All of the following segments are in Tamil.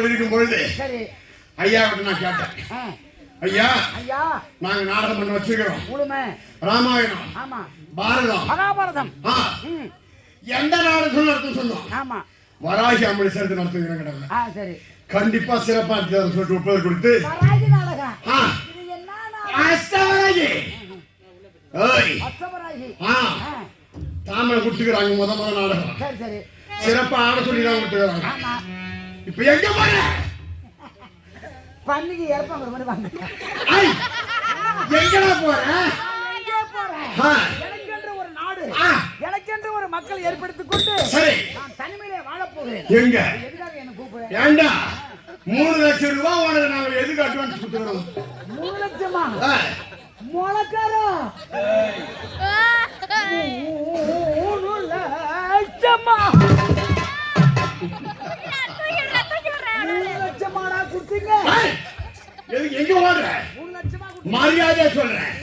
அப்படி இருக்கும் பொழுது ஐயா கிட்ட நான் கேட்டேன், ஐயா நாங்க நாடகம் பண்ண வச்சிருக்கிறோம், ராமாயணம், பாரதம், மகாபாரதம், எந்த நாடகம் நடத்த சொன்னோம், வராகி அம்மனை சேர்த்து நடத்துகிறேன். கண்டிப்பா சிறப்பா சொல்லிட்டு ஒப்புதல் கொடுத்து தாமரை கொடுத்துக்கிறாங்க. முத நாடகம் சிறப்பா ஆட சொல்லி தான் கொடுத்துக்கிறாங்க. இப்ப எங்க போற பண்ணிக்கு ஏற்பாங்க எங்கடா போற? எனக்கென்று ஒரு நாடு, எனக்கென்று ஒரு மக்கள் ஏற்படுத்திக் கொண்டு நான் தனிமையிலே வாழப் போகிறேன். எங்க எதுக்காக என்ன கூப்பிடுறேன்? ஏண்டா 3 லட்சம் ரூபாய் உனக்கு நாங்க எதுக்கு அட்வான்ஸ் கொடுத்துறோம்? 3 லட்சமா? மொளக்காரா 3 லட்சமா? 3 லட்சமாடா கொடுத்தீங்க? எங்க ஓடுற? 3 லட்சமா? மரியாதை சொல்றேன்,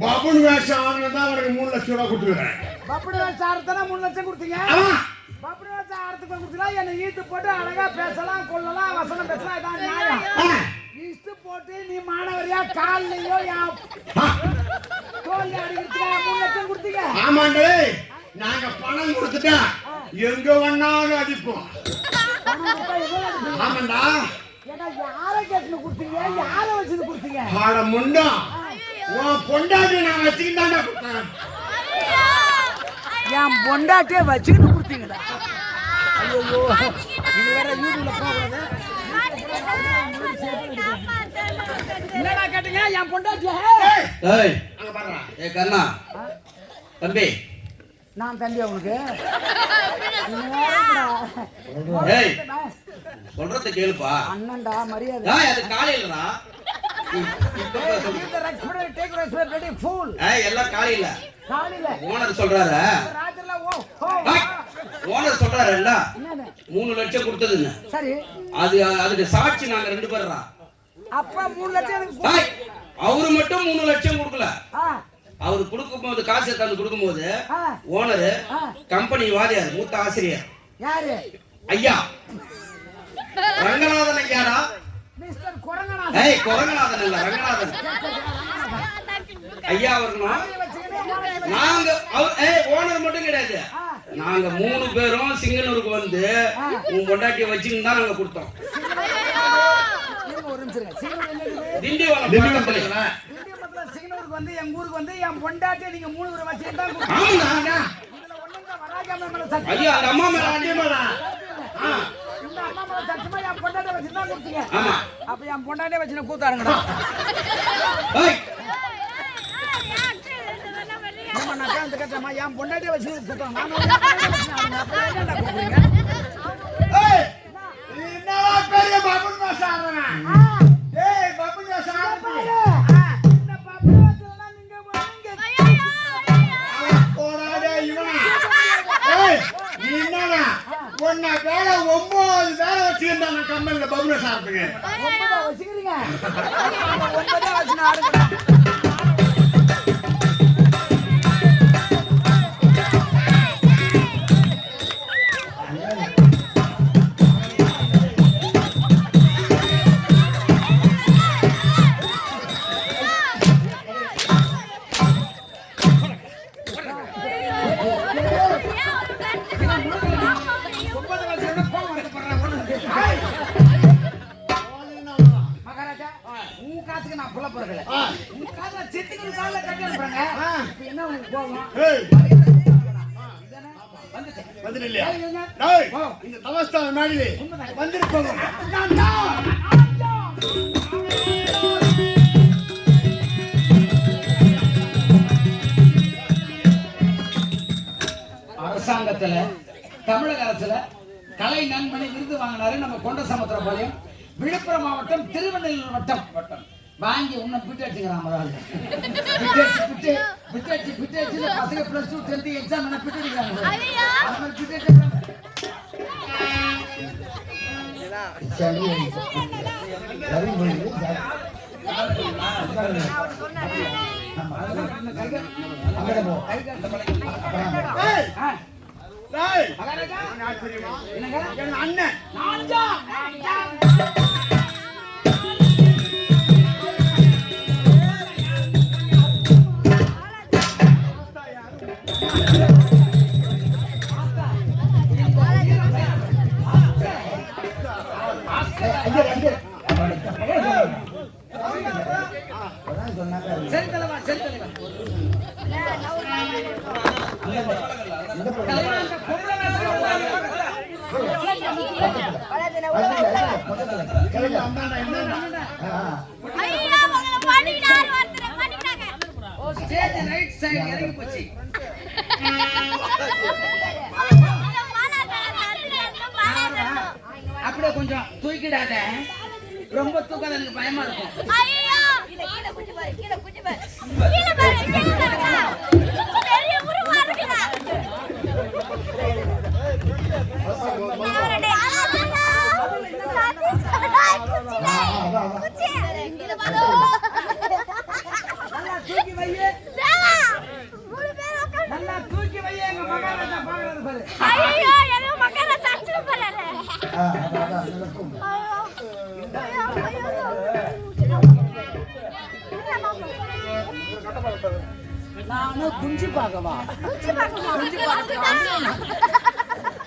பபுன் வேஷம் ஆனதான் உனக்கு 3 லட்சம் ரூபாய் கொடுத்துக்கிறேன். பபுன் வேஷம் ஆறதுனா 3 லட்சம் கொடுத்தீங்க? பபுன் வேஷம் ஆறதுக்கு கொடுத்தீங்களா? என்னை ஈட்டு போட்டு அழகா பேசலாம், கொள்ளலாம், வசனம் பேசலாம், இதான் நியாயம். இஷ்டு போட்டு நீ மாணவரியா காலையோ தோல்வி அடிக்கிறதுக்கு 3 லட்சம் கொடுத்தீங்க? ஆமாண்டே, நாங்க பணம் கொடுத்துட்டா எங்க வேணாலும் அடிப்போம். ஆமாண்டா. ஏன்னா யாரை கேட்டு கொடுத்தீங்க? யாரை வச்சுட்டு கொடுத்தீங்க? ஆட முண்டா உன் பொண்டாட்டி நான் வச்சுக்கிட்டாண்டா கொடுத்தேன். என் பொண்டாட்டியே வச்சுக்கிட்டு கொடுத்தீங்கடா? ஐயோ, இது வேற யூடியூப்ல போகாது. என்னடா கேட்டீங்க? என் பொண்டாட்டியே? ஏய் அங்க பாருடா. ஏய் கண்ணா தம்பி, நான் தம்பியா உனக்கு? ஏய் சொல்றத கேளுப்பா. அண்ணன்டா, மரியாதை. டேய் அது காலையிலடா. எல்லாம் காலையில. ஓனர் சொல்றாரு, ஓனர் சொல்றாரு இல்ல 3 லட்சம் கொடுத்ததுன்னு. சரி, அதுக்கு சாட்சி நாங்க 2 பேர்ரா. அப்ப 3 லட்சம் அவரு மட்டும் 3 லட்சம் கொடுக்கல. அவரு கொடுக்கும்போது காசு தந்து கொடுக்கும்போது ஓனர் கம்பெனி வாதியார் மூத்த ஆசிரியர் யாரு? ஐயா ரங்கநாதன். ஐயாடா மிஸ்டர் கொரங்கநாதன். ஏய் கொரங்கநாதன் இல்ல, ரங்கநாதன் ஐயா அவர்களும் நாங்க ஓனர் மட்டும் கிடையாது, நாங்க 3 பேரும் சிங்கனூருக்கு வந்து உன் பொண்டாட்டியை வச்சுக்கிட்டு தான் நாங்க கொடுத்தோம். திண்டிவனம் சிங்கனூருக்கு வந்து எங்க ஊருக்கு வந்து என் பொண்டாட்டியை நீங்க 3 பேரும் வச்சுக்கிட்டு தான் கொடுத்தோம். ஐயா அந்த அம்மா மேல அப்ப என் பொண்டாட்டியை வச்சு கூத்தாருங்கடா. என் பொண்டாட்டியை வச்சு கூத்தாங்க. வேலை 9 வேலை வச்சுக்கிட்டாங்க கம்பெனில பபுல சாப்பிட்டுங்க. 9 வச்சுக்கிறீங்க? 9 வச்சு இந்த தவஸ்தான நாளிலே வந்திருப்போம். அரசாங்கத்துல தமிழக அரசுல கலை நன்மணி விருது வாங்கினாரு நம்ம கொண்டசமுத்திரபாளையம் விழுப்புரம் மாவட்டம் திருவண்ணூர் வட்டம் வாங்கி உன்ன பிட்டு அடிச்சுக்கிறான். பசங்க +2 10th எக்ஸாம் என்ன பிட்டு அடிக்கிறாங்க. டேய், மகாராஜா நான் யார் தெரியுமா? என்னங்க என் அண்ணன். நான்ஜா சரி தலைவா சரி தலைவா ஸ்டேஜ் ரைட் சைடு இறங்கி போச்சு அப்படியே கொஞ்சம் தூக்கிடாத ரொம்ப தூக்காத எனக்கு பயமா இருக்கும் நல்லா தூக்கி வையே நல்லா தூக்கி வையே எங்க மகாராஜா பாக்குறது பாரு நானும் குஞ்சு பார்க்கவா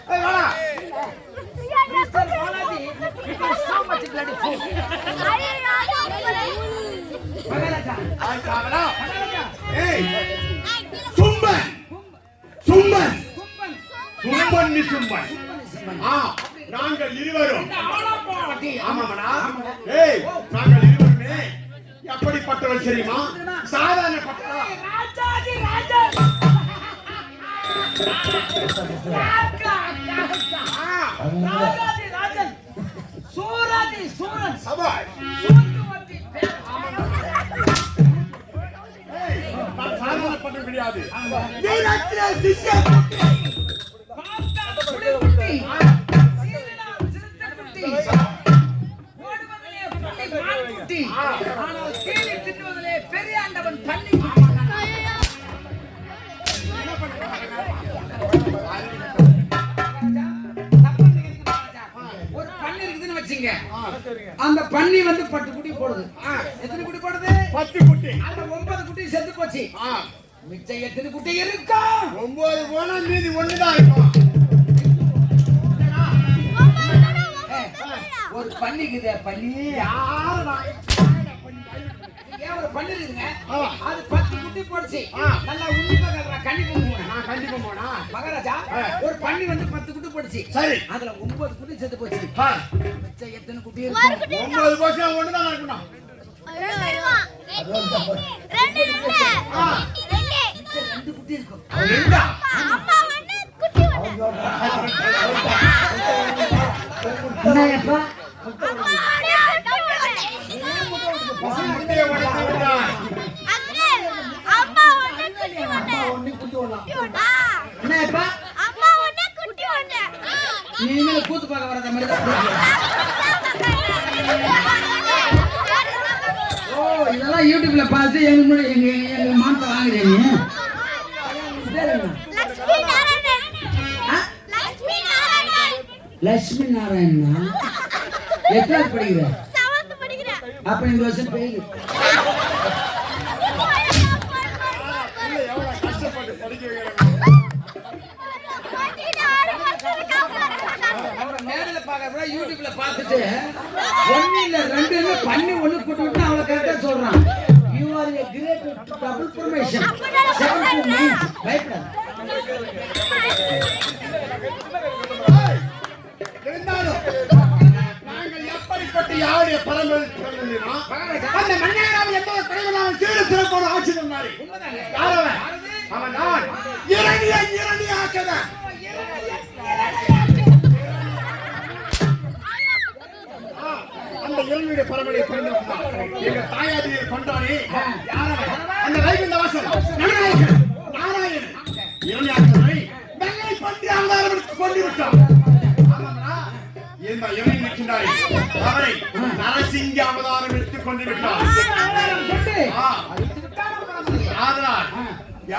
ஏய், வாடா. Mister Balaji it is so much bloody food Maharaja ஆய், சாவடா. மகாராஜா ஏய், சும்பன். சும்பன். கும்பன் சும்பன் நீ சும்பன். ஆ, நாங்கள் இருவரும். ஆளாப்பாடி ஆமாமடா. ஏய், நாங்கள் இருவருமே எப்படிப்பட்டவள் தெரியுமா? சாதாரணப்பட்டவா? ராஜாதி ராஜா காக்கா காக்கா ராஜாதி ராஜன் சூராதி சூரன் சபாஷ். சூத்துவதி பேர் ஏய், நான் சாதாரணப்பட்டவள் கிடையாது. வீரத்திலே சிஷ்யன் காக்கா புலிக்குட்டி சீலனா சிறுத்தைக்குட்டி ஓடுவதிலே புலி மான்குட்டி ஆனால் கீழே தின்னுவதிலே பெரியாண்டவன் பன்னிக்குட்டி ஒரு பண்ணி இருக்குதுன்னு வச்சுங்க அந்த பண்ணி வந்து 10 குட்டி போடுது எத்தனை குட்டி போடுது 10 குட்டி. அதுல 9 குட்டி செத்து போச்சு ஆ, மிச்சம் எத்தனை குட்டி இருக்கா 9 போனா மீதி 1 தான் இருக்கும். ஒரு பண்ணிக்குது பண்ணி யாருடா? ஏன் ஒரு பண்ணி இருக்குங்க ஆ. அது 10 குட்டி போடுச்சு ஆ. நல்லா உன்னிப்பா கட்டுறா கண்டிப்பா போனேன் நான் கண்டிப்பா போனா. மகாராஜா ஒரு பண்ணி வந்து 10 குட்டி போடுச்சு சரி. அதுல 9 குட்டி செத்து போச்சு ஆ, மிச்சம் எத்தனை குட்டி இருக்கு 9 போச்சா 1 தான் இருக்கணும். மிச்சம் 2 குட்டி இருக்கும் ரெண்டா? என்னப்பா குட்டியை உடைத்து விட்டான். என்னப்பா நீங்களும் கூத்து பார்க்க வராத மாதிரி தான் ஓ இதெல்லாம் யூடியூப்ல பார்த்து எங்க முன்னாடி எங்க மானத்தை வாங்குறீங்க லட்சுமி நாராயணா எத்தனை படிக்கிற அப்ப இந்த வருஷம் பெய்யுது எவ்வளவு கஷ்டப்பட்டு படிக்க வைக்கிறாங்க. நேரில் பார்க்கறப்ப யூடியூப்ல பார்த்துட்டு 1 இல்ல 2 இல்ல பண்ணி 1 போட்டு விட்டு அவளை கரெக்டா சொல்றான் you are a great double promotion 7 to 9 பயப்படாத இருந்தாலும் நாங்கள் எப்படிப்பட்ட யாருடைய பரம்பரை பிறந்ததுன்னா, அந்த மன்னரால் எந்த ஒரு தலைவனாலும் சீர சிறப்போடு ஆட்சி பண்ணாரு. யார் அவன்? அவன் தான் இரணிய ஆக்கவன். அந்த இளநிலை பரம்பரை பிறந்தவன் எங்க தாயாதியை கொண்டாடி யார் அவன்? அந்த வைகுந்த வாசல் நடுநாயகன் நாராயணன் இரணியாக்கவனை வெள்ளை பன்றி அவதாரம் கொண்டு விட்டான். ஆமாம்னா, இந்த இறை நிற்கின்றாய் அவரை நரசிங்க அவதாரம் எடுத்துக் கொண்டு விட்டார். அவதாரம் கொண்டு ஆ, அதனால்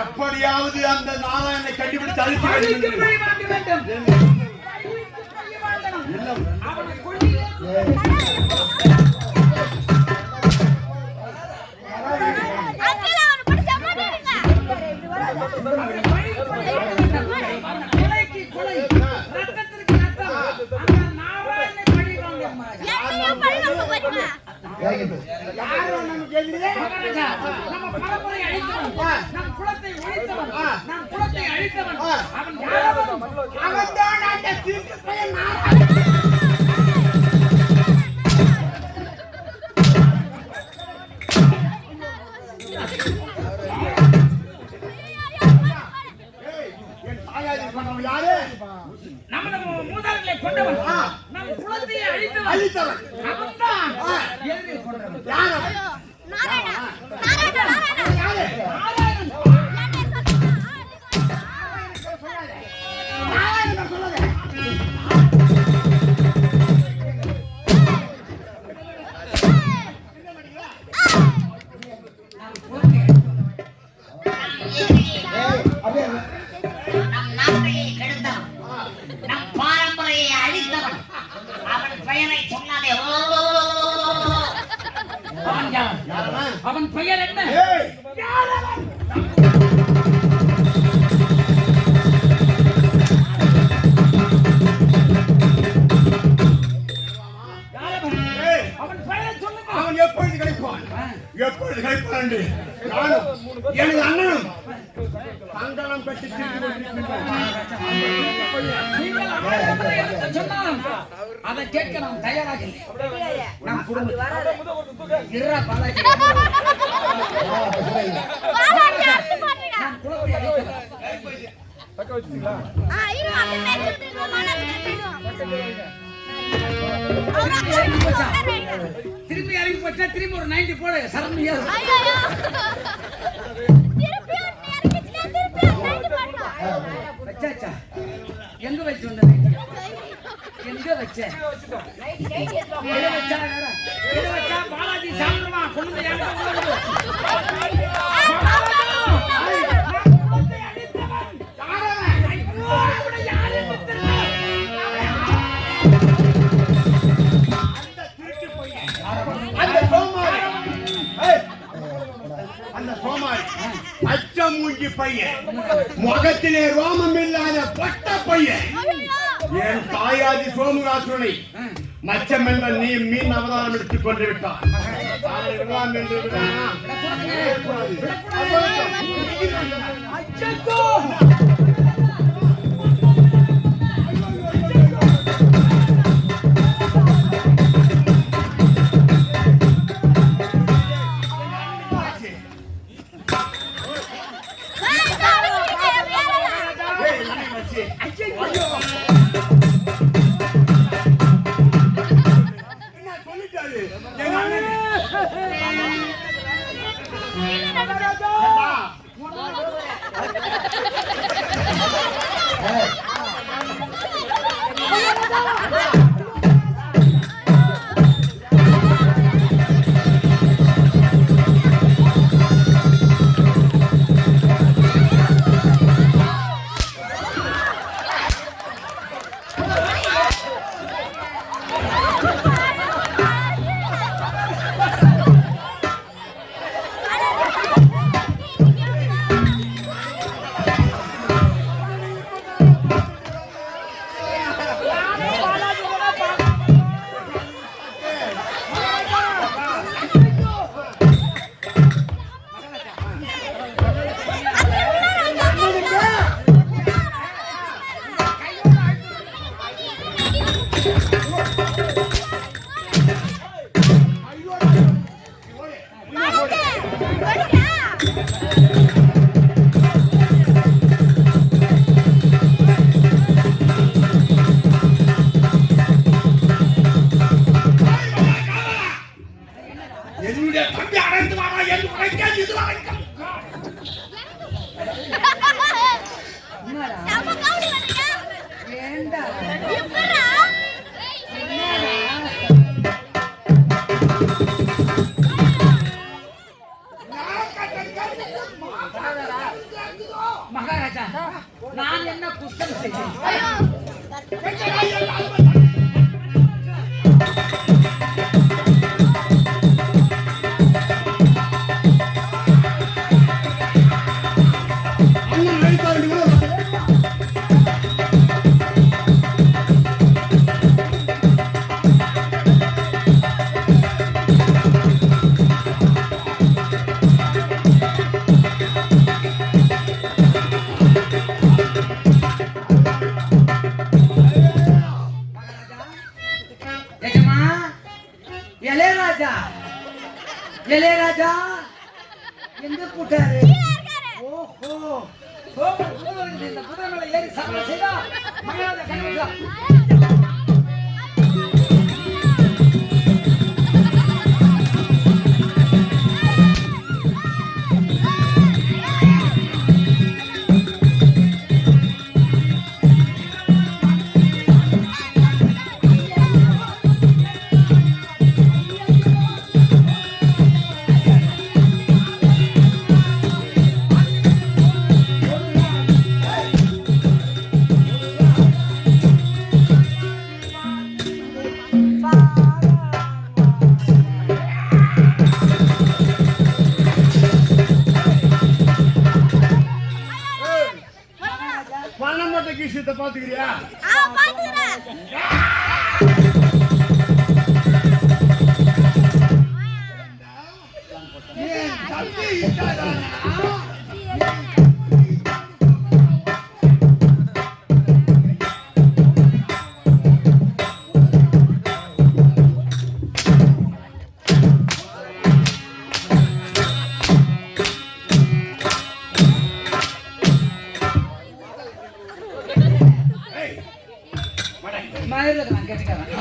எப்படியாவது அந்த நாராயணனை கண்டுபிடித்து அழிக்க பழிக்கு வேண்டும். பழி வாங்க வேண்டும். பழிக்கு பழி வாங்கணும். அவனை கொல்லிலே கொலைக்கு கொலை, ரத்தத்திற்கு ரத்தம். அந்த நாராயணனை பழி வாங்க மகாராஜா. யாரும் நமக்கு எதிரே மகாராஜா, நம்ம பரம்பரை அழித்தவன், நம் குலத்தை ஒழித்தவன், நம் குலத்தை அழித்தவன், அவன் யாரவன்? அவன்தான் அந்த தீர்க்க பையன் நாராயணன். என் தாயாரி பண்ணவன் யாரு? நம்ம மூதாதைகளை கொண்டவன், நம் குலத்தை அழித்தவன், அழித்தவன். அவன்தான் எதிரே கொண்டவன். யார் அவன்? நாராயணன். நாராயணன் சொல்லாதே. நம் நாட்டையை கெடுத்தவன், நம் பாரம்பரையை அழித்தவன், அவன் பெயரை சொன்னாலே அவன் யார்? அவன் பெயர் என்ன? ஏய், யார் அவன்? யார் அவன்? ஏய், அவன் பெயரை சொல்லுங்க. அவன் எப்பொழுது கிடைப்பான்? எப்பொழுது கிடைப்பான் என்று நானும் எனது அண்ணனும் சங்கடம் கட்டி திரிந்து கொண்டிருக்கின்றோம். நீங்கள் ஆயிரத்தை எடுத்து சொன்னாலும் அதை கேட்க நாம் தயாராக இல்லை. நம் குடும்பம் இருடா பாலாஜி. நம் குலத்தை திரும்பி இறங்கி போச்சா, திரும்பி ஒரு 90 போடு சரணியா. வச்சாச்சா? எங்க வச்சு வந்த 90? எங்க வச்ச? எங்க வச்சா வேற? எங்க வச்சா பாலாஜி சாப்பிடுவான். கொண்டு யாரு அந்த சோமாரி, ஏய், அந்த சோமாரி பச்சை மூஞ்சி பையன், முகத்திலே ரோமம் இல்லாத பட்ட பையன் என் தாயாதி சோமுகாசுரனை மச்சம் என்ற நீ மீன் அவதாரம் எடுத்துக் கொண்டு விட்டான். அவனை விடலாம் என்று விடானா? அச்சோ ஏய், நன்றி மச்சி. ஐயோ. என்ன சொல்லிட்டாரு? எங்க அண்ணன் என்னுடைய தம்பி அழைத்து வாரா என்று உரைக்க இது வரைக்கும் இளையராஜா இளையராஜா எங்க கூட்டாரு? ஓஹோ இந்த குதிரை மேல ஏறி சவாரி செய்தா மகாராஜா கைவிட்டா. பணமட்ட கீசத்தை பாத்துக்கிறியா? நான் கேட்டுக்கிறேன்.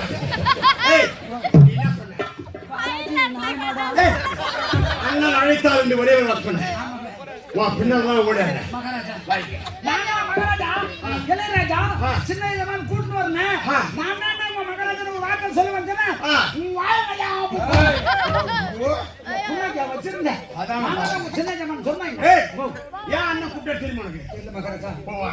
அண்ணன் அழைத்தால் என்று ஒரே ஒரு வார்த்தை சொன்னேன். வா பின்னால் ஓடாத. மகாராஜா மகாராஜா இளையராஜா சின்ன இதமான கூட்டு வரேன். நான் தான் நம்ம மகாராஜா ஒரு வார்த்தை சொல்ல வந்தேன். வாழையா வச்சிருந்தேன். அதான் சின்ன ஜமான் சொன்னாங்க. ஏன் அண்ணன் கூப்பிட்டா தெரியுமா உனக்கு? இல்ல மகாராஜா. போவா.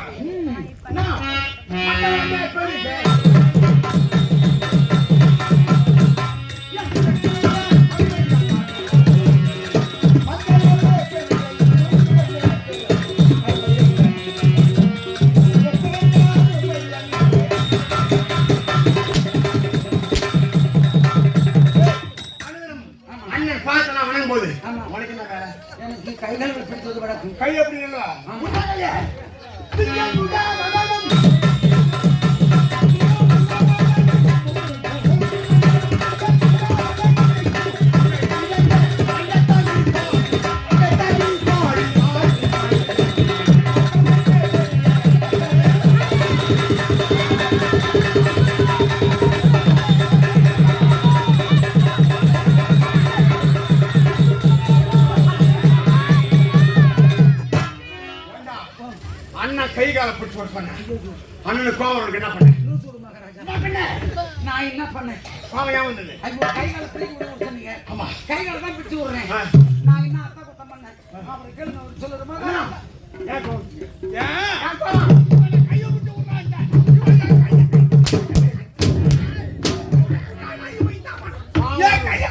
அண்ணன் பார்த்து நான் வணங்கும் போது உனக்கு என்ன வேலை? எனக்கு கைகள் பிடித்தது வழக்கம். கை எப்படி இல்ல? அண்ணன் கை கால பிடிச்சு ஒரு பண்ண அண்ணனுக்கு கோவம் என்ன பண்ண? நான் என்ன பண்ணேன்? கோவம் ஏன் வந்தது? கைகால பிடிக்க விட சொன்னீங்க. ஆமா கைகால தான் பிடிச்சு விடுறேன். நான் என்ன அர்த்தம் குத்தம் பண்ணேன்? அவரை கேளுங்க, அவர் சொல்லுறமா? ஏன் கோவம்? ஏன் கையை விட்டு விடுறாங்க. ஏன் கையை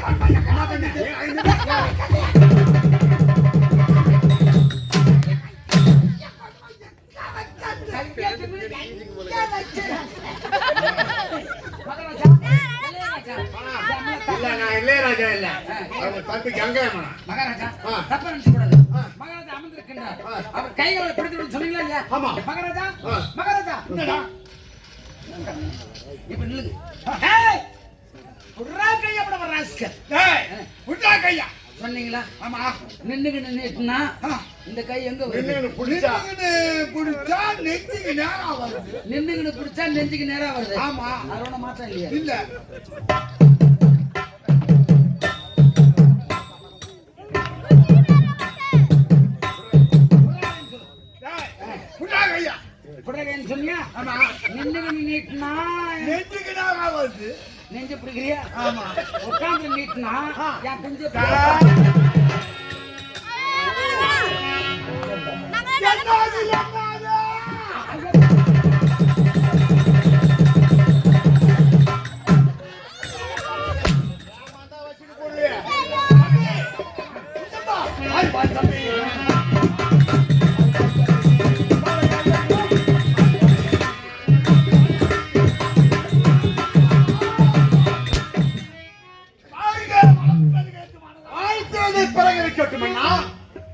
இளையராஜா இல்ல அவங்க தம்பி கங்கையம்மனா. மகாராஜா தப்ப நினைச்சு கூடாது. மகாராஜா அமர்ந்திருக்கின்றார். அவர் கைகளை பிடித்து சொன்னீங்களா இல்லையா? ஆமா. மகாராஜா மகாராஜா இப்ப நில்லுங்க. புறா கையா பட ராஸ்கல். புறா கையா சொன்னீங்களா? ஆமா. நின்னுக்கு நின்னுட்டுனா இந்த கை எங்க வருது? நின்னுக்கு புடிச்சா நெஞ்சுக்கு நேரா வருது. நின்னுக்கு பிடிச்சா நெஞ்சுக்கு நேரா வருது. ஆமா. அதோட மாற்றம் இல்லையா? இல்ல சொன்னியா? நின்னுக்கு நீட்டுனா நெஞ்சுக்கு நேரா வருது. நெஞ்சு பிடிக்கிறியா? ஆமா. உட்காந்து நீட்டுனா என் குஞ்சு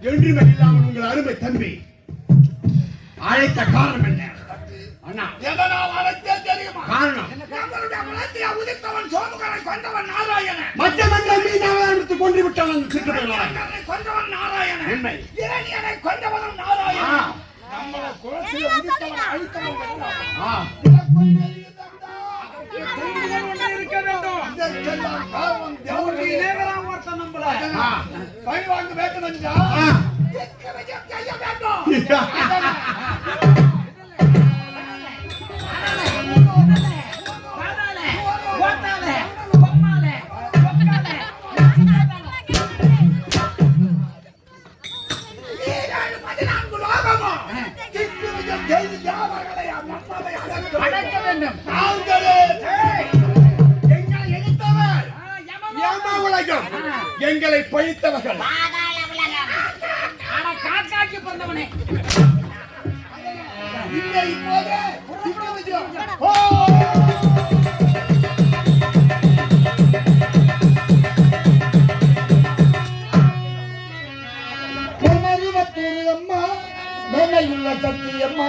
என்றுமே இல்லாமல் உங்கள் அருமை தம்பி அழைத்த காரணம் என்ன? எதனால் அழைத்தே தெரியுமா? காரணம் நம்மளுடைய குலத்தை உதித்தவன் சோமுகனை கொண்டவன் நாராயணன். மற்றவர்கள் மீனவனை கொன்று விட்டவன் சிற்றவனை கொண்டவன் நாராயணன். உண்மை. இரணியனை கொண்டவனும் நாராயணன். நம்மள குலத்தை உதித்தவன் அழித்தவன் இருக்க வேண்டும். இதற்கெல்லாம் காரணம் தேவனுடைய நேரம் ஒருத்தன் நம்மள பழி வாங்க வேண்டும் என்றால் செய்ய வேண்டும். அடக்க வேண்டும். எங்களை பழித்தவர்கள் காக்காக்கி பிறந்தவனே இப்போது அம்மா மேலையுள்ள சக்தி அம்மா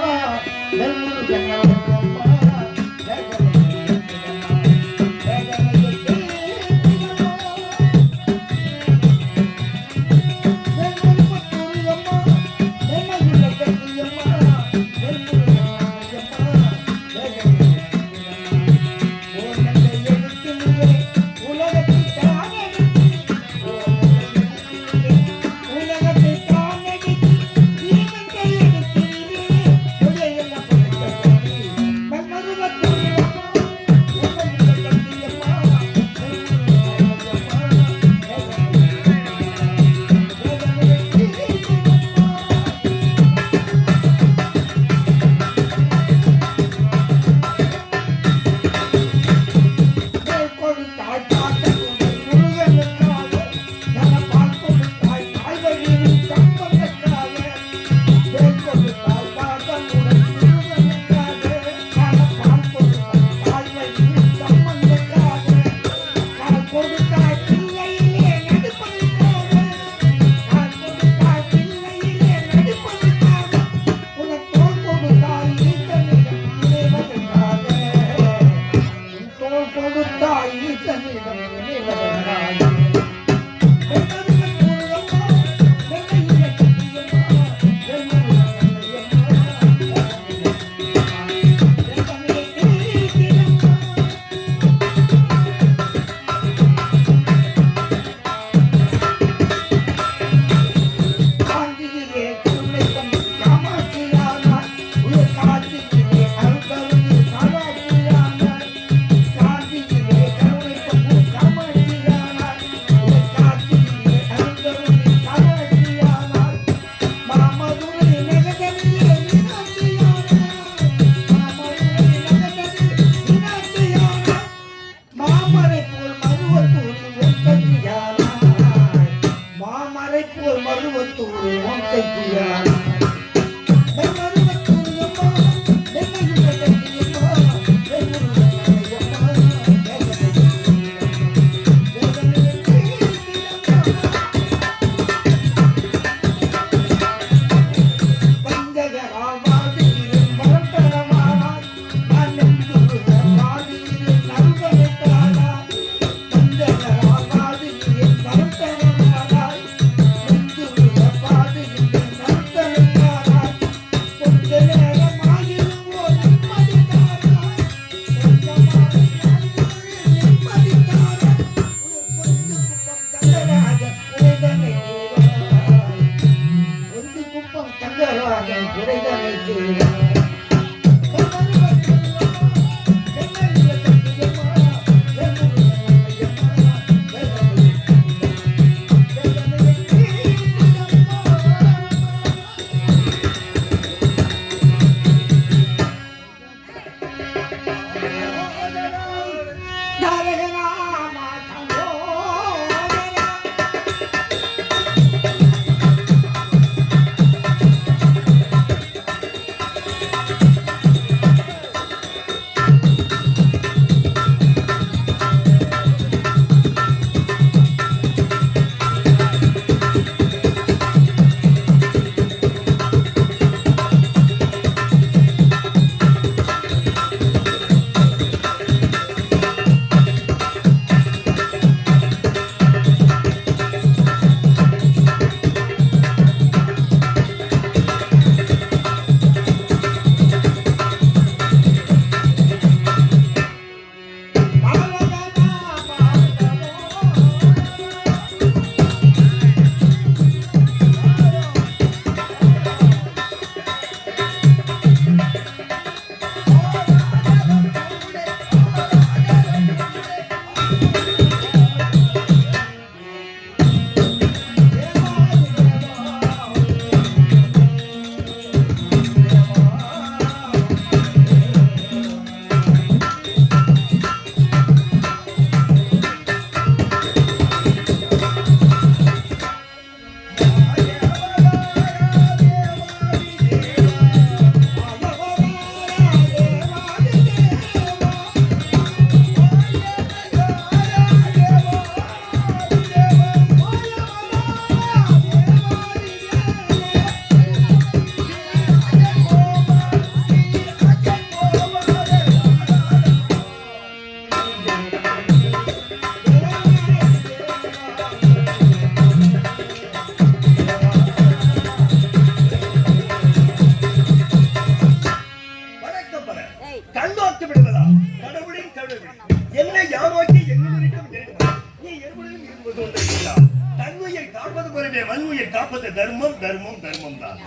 எப்பொழுதும் இருந்து கொண்டிருக்கிறார். தன்னுயிரை காப்பது போலவே வன்முயிர் காப்பது தர்மம் தர்மம் தர்மம் தான்.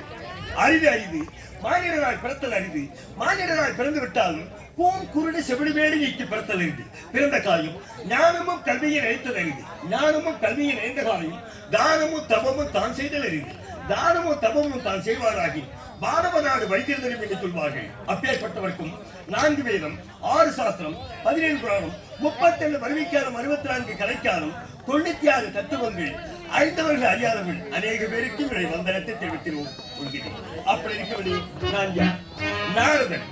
அரிது அரிது மானிடராய் பிறத்தல் அரிது. மானிடராய் பிறந்து விட்டாலும் கூன் குருடு செவிடு வேடி நீக்கி பிறத்தல் அரிது. பிறந்த காயும் ஞானமும் கல்வியை நினைத்தது அரிது. ஞானமும் கல்வியை நினைந்த காயும் தானமும் தபமும் தான் செய்தல் அரிது. தானமும் தபமும் தான் செய்வாராகி பாரத நாடு வைத்திருந்தனும் என்று சொல்வார்கள். அப்பேற்பட்டவர்க்கும் 4 வேதம் 6 சாஸ்திரம் 17 புராணம் 37 வருவிக்காலம் 64 கலைக்காலம் 96 தத்துவங்கள் அறிந்தவர்கள் அறியாதவர்கள் அநேக பேருக்கு என்னுடைய வந்தனத்தை தெரிவித்திருவோம். அப்படி இருக்கபடி நான் யார்? நாரதன்,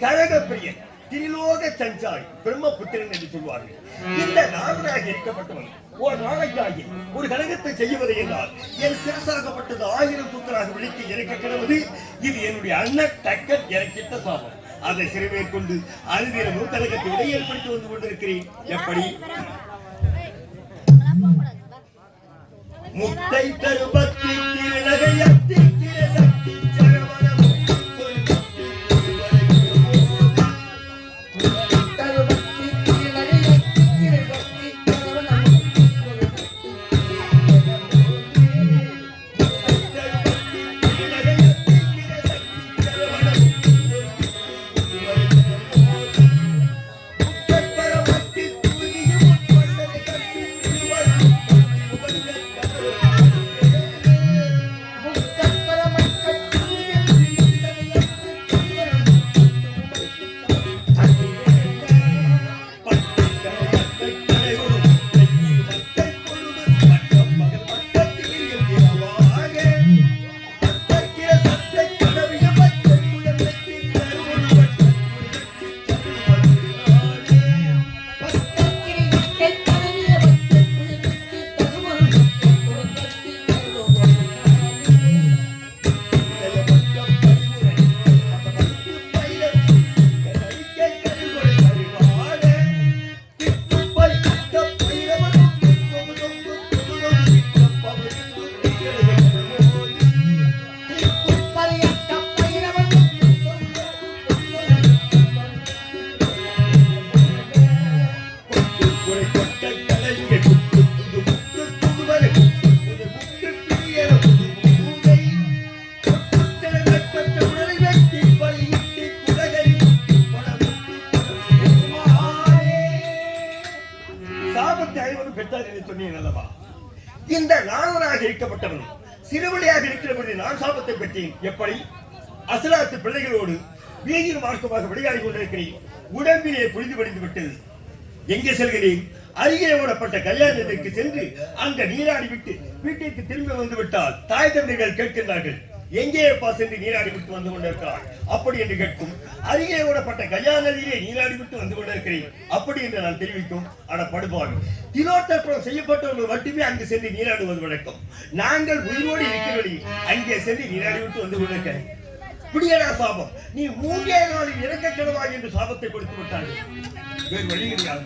கழகப்பிரியன், திரிலோக சஞ்சாரி, பிரம்மபுத்திரன் என்று சொல்வார்கள். இந்த நாரதனாக இருக்கப்பட்டவன் ஒரு நாளைக்காகி ஒரு கழகத்தை செய்வது என்றால் என் சிறசாகப்பட்டது 1000 சுத்தராக விழித்து எனக்கு கிடவது. இது என்னுடைய அண்ணன் டக்கர் எனக்கிட்ட சாபம். அதை சிறுமேற்கொண்டு அழுதிரமும் கழகத்தை விட ஏற்படுத்தி வந்து கொண்டிருக்கிறேன். எப்படி? முத்தை தருபத்தி திருநகையத்தி சக்தி சரவணம் இந்த நானவராக இருக்கப்பட்டவன் சிறுவழியாக இருக்கிறபடி நான் சாபத்தை பெற்றேன். எப்படி? அசலாத்து பிள்ளைகளோடு வீதியின் மார்க்கமாக விளையாடி கொண்டிருக்கிறேன். உடம்பிலே புரிந்து படிந்து விட்டது. எங்கே செல்கிறேன்? அருகே ஓடப்பட்ட கல்யாணத்திற்கு சென்று அங்க நீராடி விட்டு வீட்டிற்கு திரும்பி வந்து விட்டால் தாய் தந்தைகள் கேட்கின்றார்கள், எங்கேப்பா சென்று நீராடி விட்டு வந்து கொண்டிருக்கிறார்? அப்படி என்று கேட்கும். அருகே ஓடப்பட்ட கல்யாண நதியிலே நீராடி விட்டு வந்து கொண்டிருக்கிறேன் அப்படி என்று நான் தெரிவிக்கும். ஆனா படுபாடு திலோத்தர்ப்பணம் செய்யப்பட்டவர்கள் மட்டுமே அங்கு சென்று நீராடுவது வழக்கம். நாங்கள் உயிரோடு இருக்கிறபடி அங்கே சென்று நீராடி விட்டு வந்து கொண்டிருக்கிறேன். பிடியடா சாபம், நீ 3 நாளில் இறக்க கிடவாய் என்று சாபத்தை கொடுத்து விட்டார்கள். வேறு வழி கிடையாது.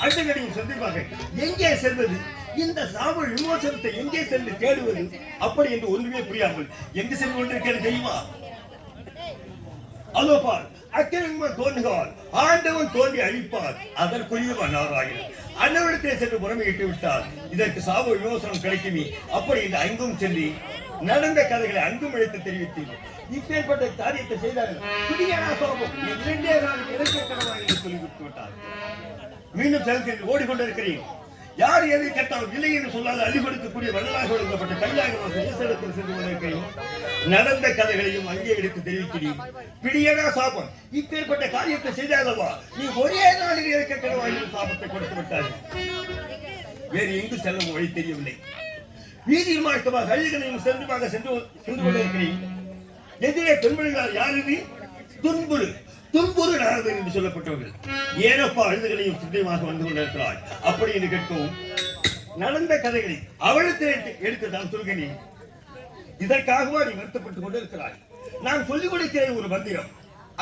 அடுத்த கடையும் சந்திப்பாக எங்கே செல்வது? இந்த சாப விமோசனத்தை எங்கே சென்று தேடுவது? அப்படி என்று ஒன்றுமே புரியாமல் எங்கு சென்று கொண்டிருக்கிறது தெரியுமா? அதோ பார், அக்கிரமம் தோன்றுகால் ஆண்டவன் தோன்றி அழிப்பார், அதற்குரியவன் நாராயணன். அன்னவிடத்தை சென்று புறமையிட்டு விட்டால் இதற்கு சாப விமோசனம் கிடைக்குமே. அப்படி இந்த அங்கும் சென்று நடந்த கதைகளை அங்கும் எடுத்து தெரிவித்தேன். இப்பேற்பட்ட காரியத்தை செய்தார்கள். சாபம் 2 நாளுக்கு இறக்க கடவாய் என்று சொல்லிவிட்டு விட்டார். மீண்டும் செலுத்தி ஓடிக்கொண்டிருக்கிறேன். யார் எதை கேட்டாலும் இல்லை என்று சொல்லாத அள்ளி கொடுக்கக்கூடிய வள்ளலாக ஒழுங்கப்பட்ட கைலாக ஈஸ்வரத்தில் சென்று கொண்டிருக்கிறேன். நடந்த கதைகளையும் அங்கே எடுத்து தெரிவிக்கிறேன். பிடியடா சாபம், இப்பேற்பட்ட காரியத்தை செய்தாலவா நீ ஒரே நாளில் இறக்க கடவாய் என்று சாபத்தை கொடுத்து விட்டார்கள். வேறு எங்கு செல்லும் வழி தெரியவில்லை. வீதியில் மாற்றமாக அழிகளையும் சென்றுமாக சென்று கொண்டிருக்கிறேன். எதிரே பெண்மணிகளால் யாரு? துன்புறு நாரதர் என்று சொல்லப்பட்டவர்கள். ஏனப்பா அழுதுகளையும் சித்தமாக வந்து கொண்டிருக்கிறாய் அப்படி என்று கேட்கவும், நடந்த கதைகளை அவளுக்கு எடுத்து நான் சொல்கிறேன். இதற்காகவா நீ வருத்தப்பட்டுக் கொண்டிருக்கிறாய்? நான் சொல்லிக் கொடுக்கிறேன் ஒரு மந்திரம்,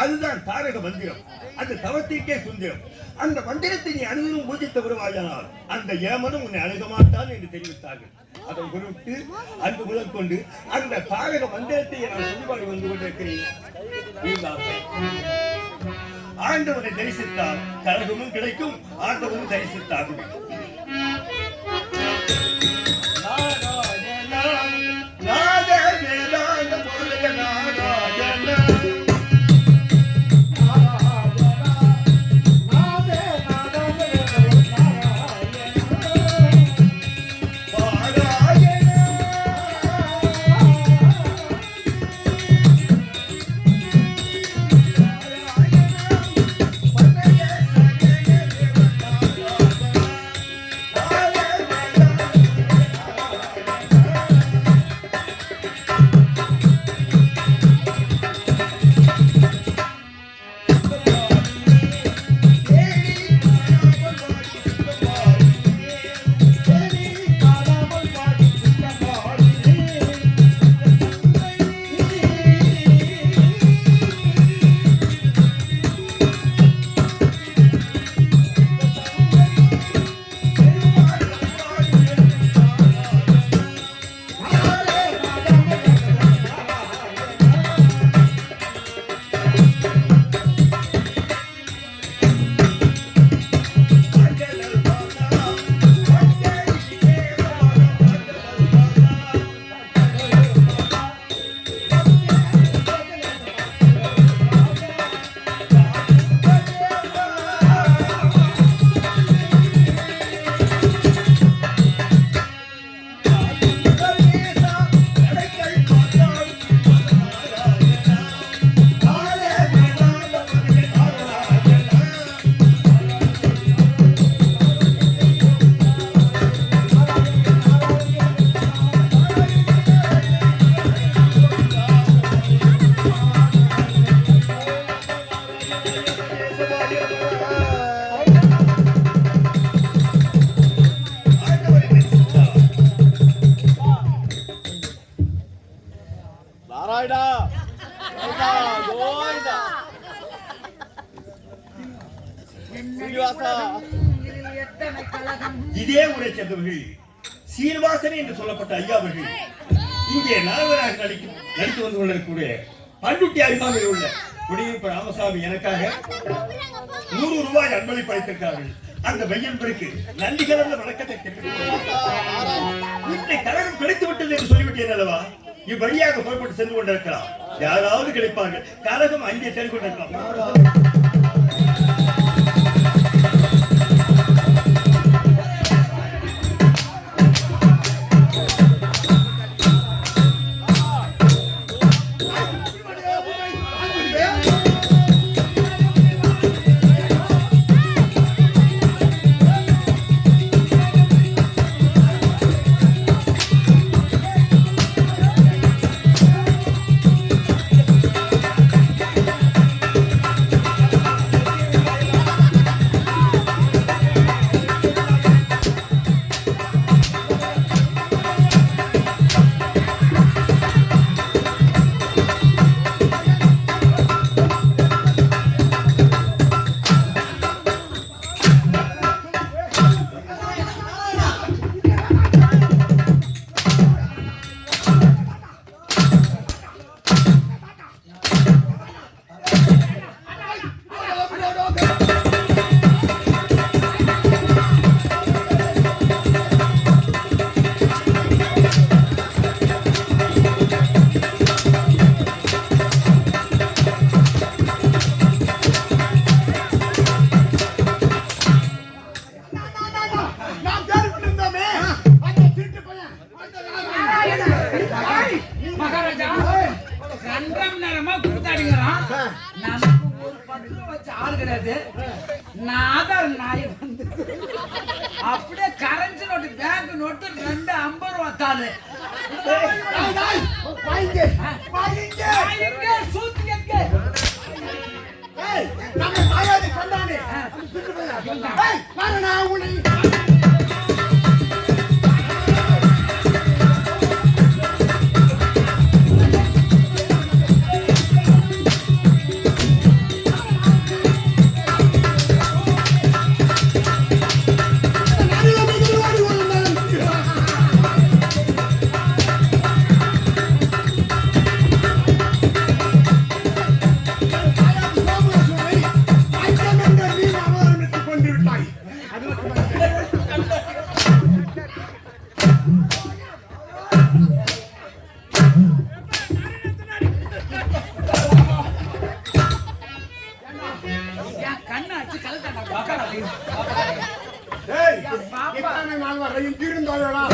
அதுதான் தாரக மந்திரம். அந்த தவத்திற்கே சுந்திரம். அந்த மந்திரத்தை நீ அனுதினம் பூஜித்த வருவாயானால் அந்த ஏமனும் உன்னை அணுக மாட்டான் என்று தெரிவித்தார்கள். அதை குறித்து அன்று முதல் கொண்டு அந்த தாரக மந்திரத்தை நான் சொல்லிபாடி வந்து கொண்டிருக்கிறேன். ஆண்டவனை தரிசித்தால் கழகமும் கிடைக்கும், ஆண்டவனும் தரிசித்தாகும். இதே ஊரை சேர்ந்தவர்கள் சீனிவாசன் என்று சொல்லப்பட்ட ஐயா அவர்கள் இங்கே நால்வராக நடித்து வந்து கொண்டிருக்கக்கூடிய பண்ருட்டி அருகாமையில் உள்ள குடியிருப்பு ராமசாமி எனக்காக 100 ரூபாய் அன்பளிப்பு அளித்திருக்கிறார்கள். அந்த மையன்பருக்கு நன்றி கலந்த வணக்கத்தை இந்த கழகம் கிடைத்து விட்டது என்று சொல்லிவிட்டேன் அல்லவா? இவ்வழியாக புறப்பட்டு சென்று கொண்டிருக்கலாம். யாராவது கிடைப்பார்கள். கழகம் அங்கே சென்று கொண்டிருக்கலாம். அப்படியே கரன்சி நோட்டு பேங்க் நோட்டு 2 50 ரூபா தாளு அது தாயடா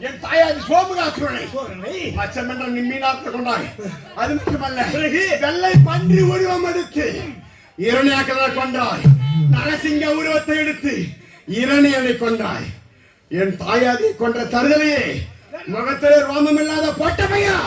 என் தாயாதி சோமுகாசுரனை அச்சம் என்ற நிம்மீனாக்க கொண்டாய். அது மட்டுமல்ல, வெள்ளை பன்றி உருவம் எடுத்து இரணியாக்கதை கொண்டாய். நரசிங்க உருவத்தை எடுத்து இரணியனை கொண்டாய். என் தாயாதி கொன்ற தருதலையே முகத்திலே ரோமம் இல்லாத போட்டமையா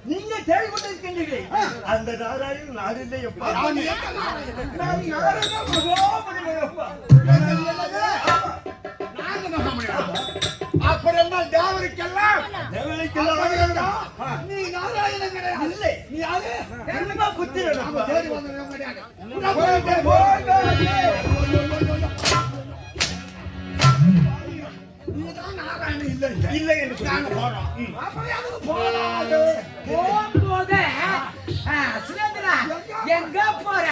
நீங்க தேடிக்கொண்டிருக்கின்றீர்கள் அந்த நாராயணன் நான் இல்லையப்பா. அப்படி என்றால் தேவருக்கெல்லாம் நீ நாராயணன் கிடையாது. இல்லை, நீ யாரு? புத்திரன் தேடி வந்தவன் கிடையாது. இல்லை என்று சொன்னாங்க. போகும்போது சுரேந்திரா எங்க போற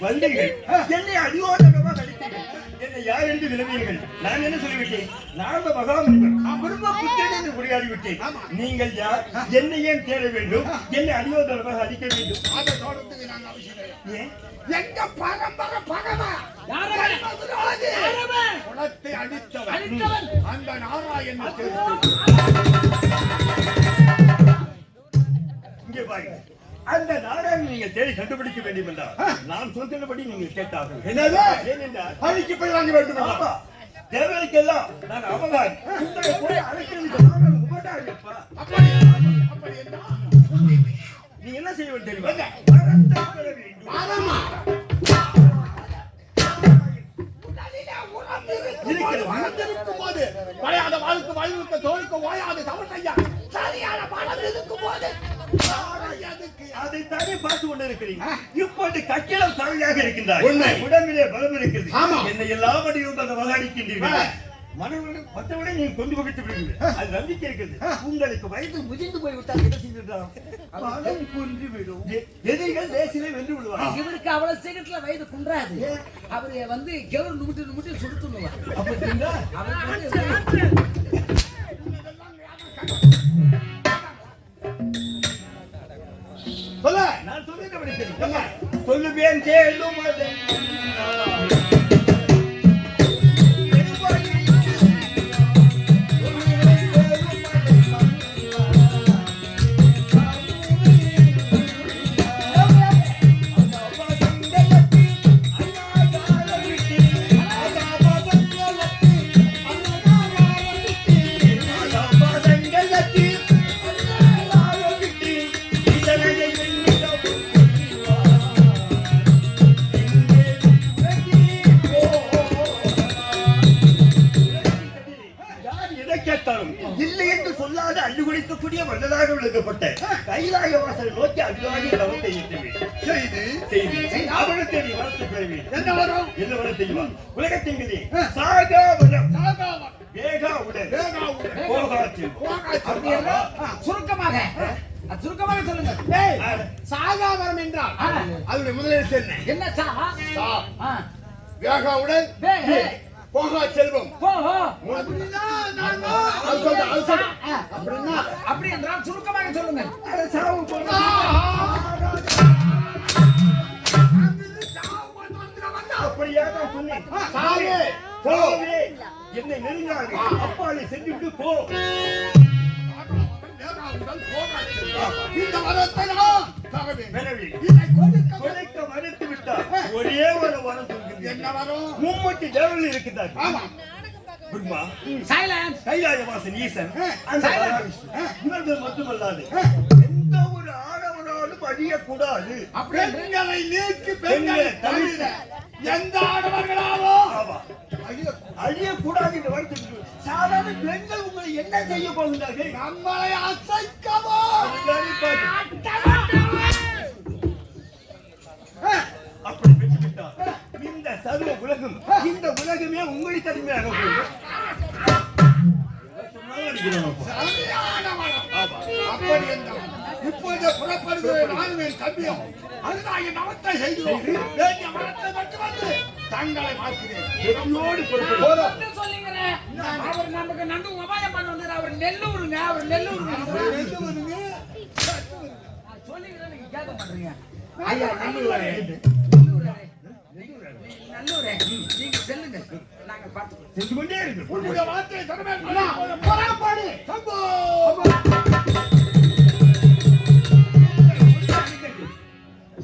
வந்தீர்கள் என்னை அடியோதமாக அடித்தீர்கள். என்னை யார் என்று வினவீர்கள். நான் என்ன சொல்லிவிட்டேன்? நான் மகாமுனிவர் குடும்ப புத்திரன் என்று உரையாடி விட்டேன். நீங்கள் யார்? என்னை ஏன் தேட வேண்டும்? என்னை அடியோதமாக அடிக்க வேண்டும்? அதை சொல்றதுக்கு நாங்க அவசியம் இல்லை. ஏன்? எங்க பரம்பரை பகவா குலத்தை அடித்தவன் அந்த நாராயணன். இங்கே பாருங்க, அந்த நாராயணன் நீங்கள் தேடி கண்டுபிடிக்க வேண்டும் என்றால் நான் சொல்கிறபடி நீங்கள் கேட்டார்கள். என்னது? ஏனென்றால் பழிக்கு போய் வாங்க வேண்டும். தேவதைக்கெல்லாம் நான் அவகான் உங்களை போய் அழைக்கிறது கொண்டாடிப்பா. அப்படி என்ன நீ என்ன செய்ய வேண்டும் தெரியுமா? வரத்தை பெற வேண்டும். ஆமா இருக்கும் போது வளையாத வாழ்க்கை வாழ்வுக்கு தோழிக்கு ஓயாத தமிழ்யா சரியான பணம் இருக்கும் போது அதை தானே பார்த்து கொண்டு இருக்கிறீங்க. இப்போது கட்டிடம் தலையாக இருக்கின்றார். உடம்பிலே பலம் இருக்கிறது. என்னை எல்லாம் அடியும் அந்த வகாடிக்கின்றீர்கள். மற்றவரை நீங்க கொண்டு வகித்து விடுவீர்கள். அது நம்பிக்கை இருக்கிறது. உங்களுக்கு வயது முதிர்ந்து போய்விட்டால் என்ன செய்திருக்கலாம்? மனம் குன்றி விடும். எதிரிகள் தேசிலே வென்று விடுவார். இவருக்கு அவ்வளவு சீக்கிரத்துல வயது குன்றாது. அவரு வந்து கெவுரு நுமிட்டு சுடுத்துணுவார். அப்படிங்களா? சொல்ல நான் சொல்லுகிறேன். சொல்லுவேன் கேளும் அதை. இல்லை என்று சொல்லாத அள்ளி குடிக்கக்கூடிய வல்லதாக விளக்கப்பட்ட கைலாய வாசலை நோக்கி அல்லாத தவத்தை செய்து அவனத்தை நீ வளர்த்து பெறுவீர். என்ன வரும்? என்ன வரும் தெரியுமா? உலகத்தின் சாகாவரம் வேகாவுடன் சுருக்கமாக சொல்லுங்க. சாகாவரம் என்றால் அதனுடைய முதலெழுத்து என்ன? என்ன சா? வேகாவுடன் போகா செல்வம். அப்படி என்றால் சுருக்கமாக சொல்லுங்க. அப்படியே தான் சொன்னேன். என்னை நெருங்காது. அப்பாவை சென்றுட்டு போ. இந்த வரத்தை நான் கொடுக்க மறுத்து விட்டார். ஒரே ஒரு வரம் சொல்கிறேன். என்ன வரும்? மும்மூர்த்தி தேவர்கள் இருக்கிறார். ஆமா. பிரம்மா, சைலன்ஸ், கைலாயவாசன் ஈசன், அந்த இவர்கள் மட்டுமல்லாது எந்த ஒரு ஆடவனாலும் அழியக்கூடாது. பெண்களை நீக்கி பெண்களை தவிர எந்த ஆடவர்களாவோ அழியக்கூடாது என்று வருத்திட்டு சாதாரண பெண்கள் உங்களை என்ன செய்ய போகிறார்கள்? நம்மளை அசைக்கவோ அப்படி பெற்றுவிட்டார். இந்த சர்வ உலகம், இந்த உலகமே உங்களை தனிமையாக அப்படி என்றால் இப்போது புறப்படுகிற நானும் என் தம்பியும் அதுதான் என் அவத்தை செய்து வேண்டிய மரத்தை மட்டும் வந்து தங்களை பார்க்கிறேன். சொல்லுங்கிறேன். அவர் நமக்கு நண்டு உபாயம் பண்ண வந்தார். அவர் நெல்லூருங்க. அவர் நெல்லூருங்க. சொல்லுங்கிறேன். நீங்க கேட்க மாட்டீங்க. ஐயா நெல்லூர் நல்லூரே, நீங்க செல்லுங்க, நாங்க பார்த்துக்கிறோம். சென்று கொண்டே இருக்கு. உன்னுடைய வார்த்தையை தரவே போராப்பாடு சம்போ.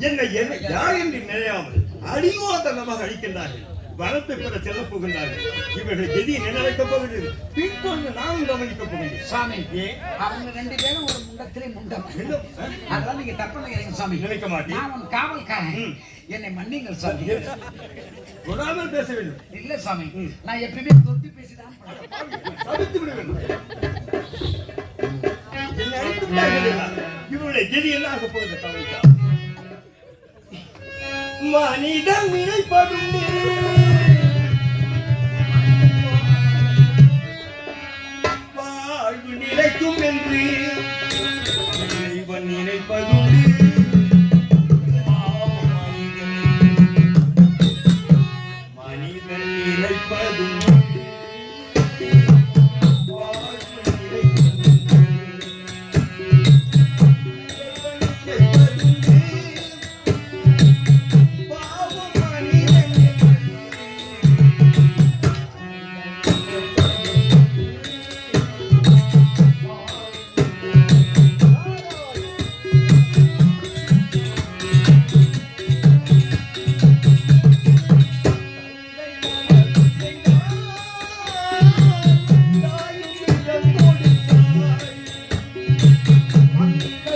என்னை யார் என்று நினையாமல் அடியோதனமாக அழிக்கின்றார்கள். வரத்தை பெற செல்ல போகின்றார்கள். இவர்கள் எதி நினைக்கப் போகிறது. பின்தொன்று நானும் கவனிக்கப் போகிறேன். சாமி, அவங்க ரெண்டு பேரும் ஒரு முண்டத்திலே முண்டம். அதெல்லாம் நீங்க தப்பு நினைக்கிறீங்க சாமி. நினைக்க மாட்டேன். நான் உன் காவல்காரன். என்னை மன்னிங்கள் சாமி. தொடாமல் பேச வேண்டும். இல்ல சாமி, நான் எப்பயுமே தொட்டு பேசிதான் தடுத்து விட வேண்டும். என்னை அழைத்து இவருடைய கதி என்ன ஆக போகுது? கவனிக்கா மனிதம் நினைப்பதுண்டு வாழ்வு நிலைக்கும் என்று இறைவன் நினைப்பதுண்டு. மனிதன் நினைப்பதுண்டு மதுரை